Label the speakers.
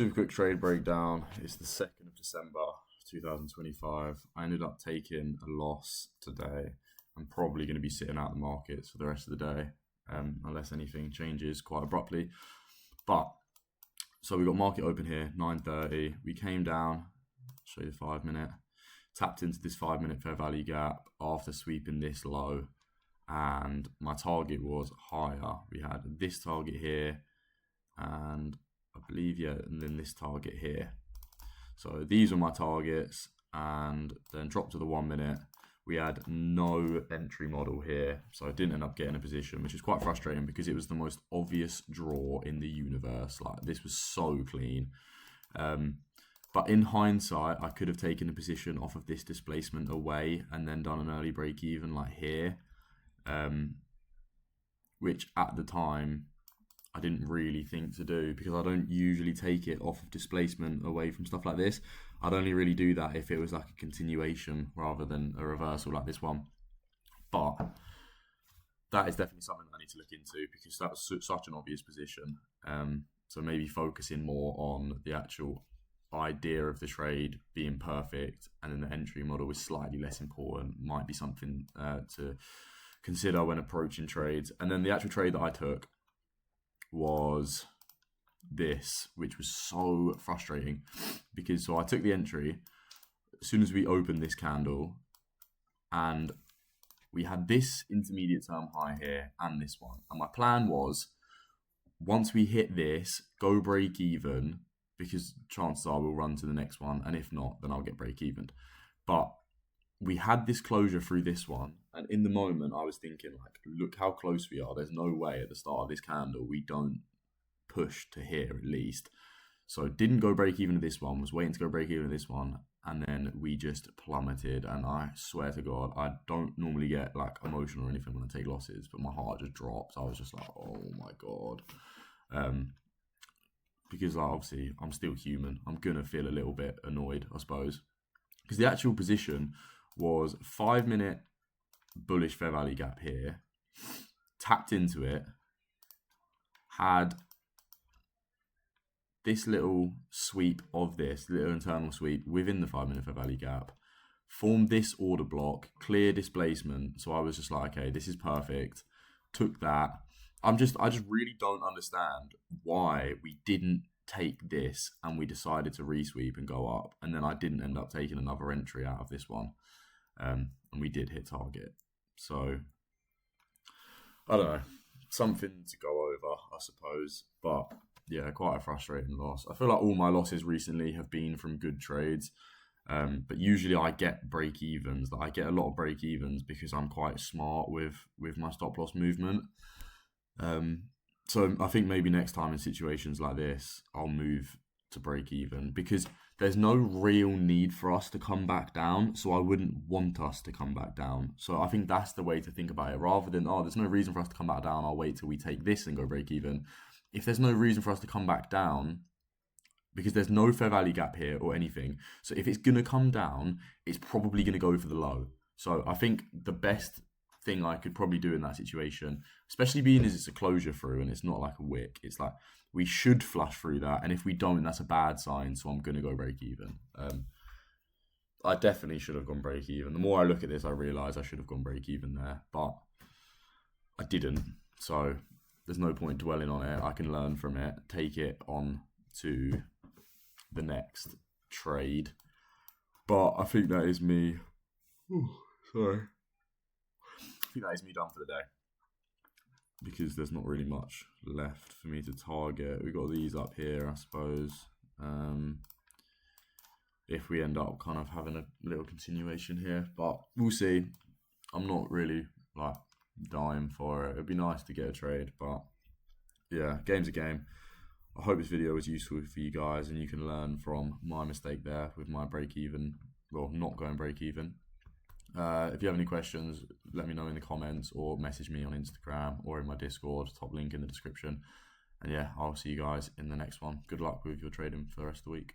Speaker 1: Super quick trade breakdown. It's the 2nd of December 2025. I ended up taking a loss today. I'm probably going to be sitting out the markets for the rest of the day, unless anything changes quite abruptly. But so we got market open here, 9:30. We came down, show you the 5 minute, tapped into this 5 minute fair value gap after sweeping this low, and my target was higher. We had this target here, and I believe, yeah, and then this target here. So these were my targets, and then dropped to the 1 minute. We had no entry model here, so I didn't end up getting a position, which is quite frustrating because it was the most obvious draw in the universe. Like, this was so clean. But in hindsight, I could have taken a position off of this displacement away and then done an early break even like here, which at the time I didn't really think to do because I don't usually take it off of displacement away from stuff like this. I'd only really do that if it was like a continuation rather than a reversal like this one. But that is definitely something I need to look into because that was such an obvious position. So maybe focusing more on the actual idea of the trade being perfect, and then the entry model is slightly less important, might be something to consider when approaching trades. And then the actual trade that I took was this, which was so frustrating because so I took the entry as soon as we opened this candle, and we had this intermediate term high here and this one, and my plan was once we hit this, go break even, because chances are we'll run to the next one, and if not, then I'll get break even. But we had this closure through this one, and in the moment I was thinking, like, look how close we are. There's no way at the start of this candle we don't push to here at least. So didn't go break even to this one, was waiting to go break even to this one, and then we just plummeted. And I swear to God, I don't normally get like emotional or anything when I take losses, but my heart just dropped. I was just like, oh my God. Because like, obviously I'm still human. I'm gonna feel a little bit annoyed, I suppose, because the actual position was 5 minute bullish fair value gap here, tapped into it, had this little sweep of this little internal sweep within the 5 minute fair value gap, formed this order block, clear displacement. So I was just like, okay, this is perfect. Took that. I just really don't understand why we didn't take this and we decided to resweep and go up, and then I didn't end up taking another entry out of this one. And we did hit target. So I don't know, something to go over, I suppose. But yeah, quite a frustrating loss. I feel like all my losses recently have been from good trades. But usually I get break evens. I get a lot of break evens because I'm quite smart with my stop loss movement. So I think maybe next time in situations like this, I'll move to break even because there's no real need for us to come back down. So I wouldn't want us to come back down. So I think that's the way to think about it, rather than, oh, there's no reason for us to come back down, I'll wait till we take this and go break even. If there's no reason for us to come back down, because there's no fair value gap here or anything, so if it's going to come down, it's probably going to go for the low. So I think the best thing I could probably do in that situation, especially being as it's a closure through and it's not like a wick, it's like we should flush through that, and if we don't, that's a bad sign. So I'm going to go break even. I definitely should have gone break even. The more I look at this, I realise I should have gone break even there, but I didn't. So there's no point dwelling on it. I can learn from it, take it on to the next trade. But I think that is me. Sorry. I think that is me done for the day, because there's not really much left for me to target. We've got these up here, I suppose. If we end up kind of having a little continuation here, but we'll see. I'm not really like dying for it. It'd be nice to get a trade, but yeah, game's a game. I hope this video was useful for you guys and you can learn from my mistake there with my break even, well, not going break even. If you have any questions, let me know in the comments or message me on Instagram or in my Discord, top link in the description. And yeah, I'll see you guys in the next one. Good luck with your trading for the rest of the week.